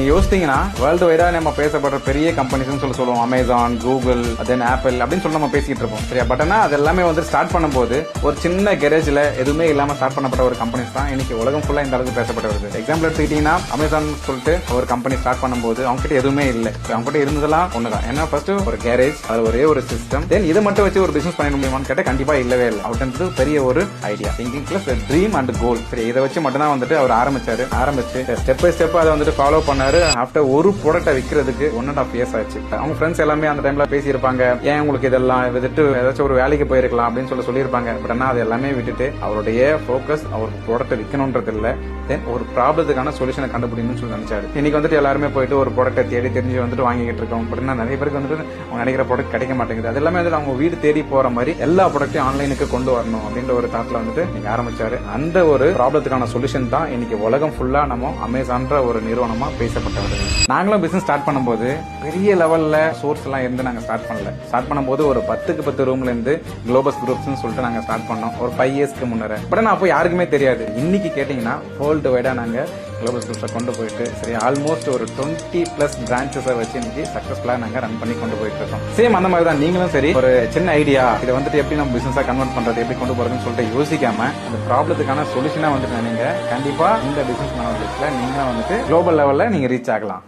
யோசித்தீங்கன்னா world வைடா நம்ம பேசப்படுற பெரிய கம்பெனிஸ் சொல்லுவோம், அமேசான், கூகுள், தென் ஆப்பிள் அப்படின்னு சொல்லி நம்ம பேசிட்டு இருப்போம் சரியா. பட் ஆனா அது எல்லாமே வந்து ஸ்டார்ட் பண்ணும்போது ஒரு சின்ன கேரேஜ்ல எதுவுமே இல்லாம ஸ்டார்ட் பண்ணப்பட்ட ஒரு கம்பெனிஸ் தான் இன்னைக்கு உலகம் ஃபுல்லா இந்த அளவுக்கு பேசப்பட்டு வருது. எக்ஸாம்பிள் எடுத்துக்கிட்டீங்கன்னா அமேசான் சொல்லிட்டு ஒரு கம்பெனி ஸ்டார்ட் பண்ணும்போது அவங்க கிட்ட எதுவுமே இல்லை. அவங்க கிட்ட இருந்ததெல்லாம் ஒண்ணுதான். ஏன்னா ஃபர்ஸ்ட் ஒரு கேரேஜ், அது ஒரே ஒரு சிஸ்டம். தென் இதை மட்டும் வச்சு ஒரு பிசினஸ் பண்ண முடியுமான்னு கேட்டா கண்டிப்பா இல்லவே இல்லை. அவர்கிட்ட பெரிய ஒரு idea, thinking plus dream and goal. சரி, இதை வச்சு மட்டும் தான் வந்துட்டு அவர் ஆரம்பிச்சு ஸ்டெப் பை ஸ்டெப் அதை வந்துட்டு ஃபாலோ பண்ணாரு. ஆஃப்டர் ஒரு ப்ராடக்ட்டை விற்கிறதுக்கு 1.5 years ஆச்சு. அவங்க ஃப்ரெண்ட்ஸ் எல்லாமே அந்த டைம்ல பேசியிருப்பாங்க, ஏன் உங்களுக்கு இதெல்லாம் விட்டுட்டு ஏதாச்சும் ஒரு வேலைக்கு போயிருக்கலாம் அப்படின்னு சொல்லியிருப்பாங்க. பட் ஆனா அது எல்லாமே விட்டுட்டு அவருடைய போக்கஸ் அவருக்கு ப்ராடக்ட் விற்கணும்ன்றது இல்ல, தென் ஒரு ப்ராப்ளத்துக்கான சொல்யூஷனை கண்டுபிடிக்கணும்னு சொல்லி நினைச்சாரு. இன்னைக்கு வந்துட்டு எல்லாருமே போயிட்டு ஒரு ப்ராடக்ட்டை தேடி தெரிஞ்சு வந்துட்டு வாங்கிட்டு இருக்கோம். பட் நிறைய பேருக்கு வந்துட்டு அவங்க நினைக்கிற ப்ராடக்ட் கிடைக்க மாட்டேங்குது. அது எல்லாமே வந்து அவங்க வீடு தேடி போற மாதிரி எல்லா ப்ராடக்ட்டையும் ஆன்லைனுக்கு கொண்டு வரணும் அப்படின்ற ஒரு தாட்ல வந்துட்டு நீங்க ஆரம்பிச்சாரு. அந்த ஒரு ப்ராப்ளத்துக்கான சொல்யூஷன் தான் இன்னைக்கு உலகம் ஃபுல்லா நம்ம அமேசான்ற ஒரு நிறுவனமா பேசப்பட்டது. நாங்களும் பிசினஸ் ஸ்டார்ட் பண்ணும்போது பெரிய லெவல்ல சோர்ஸ் எல்லாம் இருந்து நாங்க ஸ்டார்ட் பண்ணல. ஸ்டார்ட் பண்ணும்போது ஒரு 10க்கு 10 ரூம்ல இருந்து குளோபஸ் குரூப்ஸ் சொல்லிட்டு நாங்க ஸ்டார்ட் பண்ணோம் ஒரு 5 yearsக்கு முன்னர. பட் நான் அப்போ யாருக்குமே தெரியாது. இன்னைக்கு கேட்டீங்கன்னா வேர்ல்டு வைடா நாங்க குளோபஸ் குரூப்ஸை கொண்டு போயிட்டு சரி ஆல்மோஸ்ட் ஒரு 20+ பிரான்ச்சஸை வச்சு இன்னைக்கு சக்சஸ்ஃபுல்லா நாங்க ரன் பண்ணி கொண்டு போயிட்டு இருக்கோம். சேம் அந்த மாதிரி தான் நீங்களும் சரி ஒரு சின்ன ஐடியா இதை வந்துட்டு எப்படி நம்ம பிசினஸா கன்வெர்ட் பண்றது, எப்படி கொண்டு போறதுன்னு சொல்லிட்டு யோசிக்காம அந்த ப்ராப்ளத்துக்கான சொல்யூஷனா வந்துட்டு நீங்க கண்டிப்பா இந்த பிசினஸ் மேனேஜ்ல நீங்க வந்துட்டு குளோபல் லெவல்ல நீங்க ரீச் ஆகலாம்.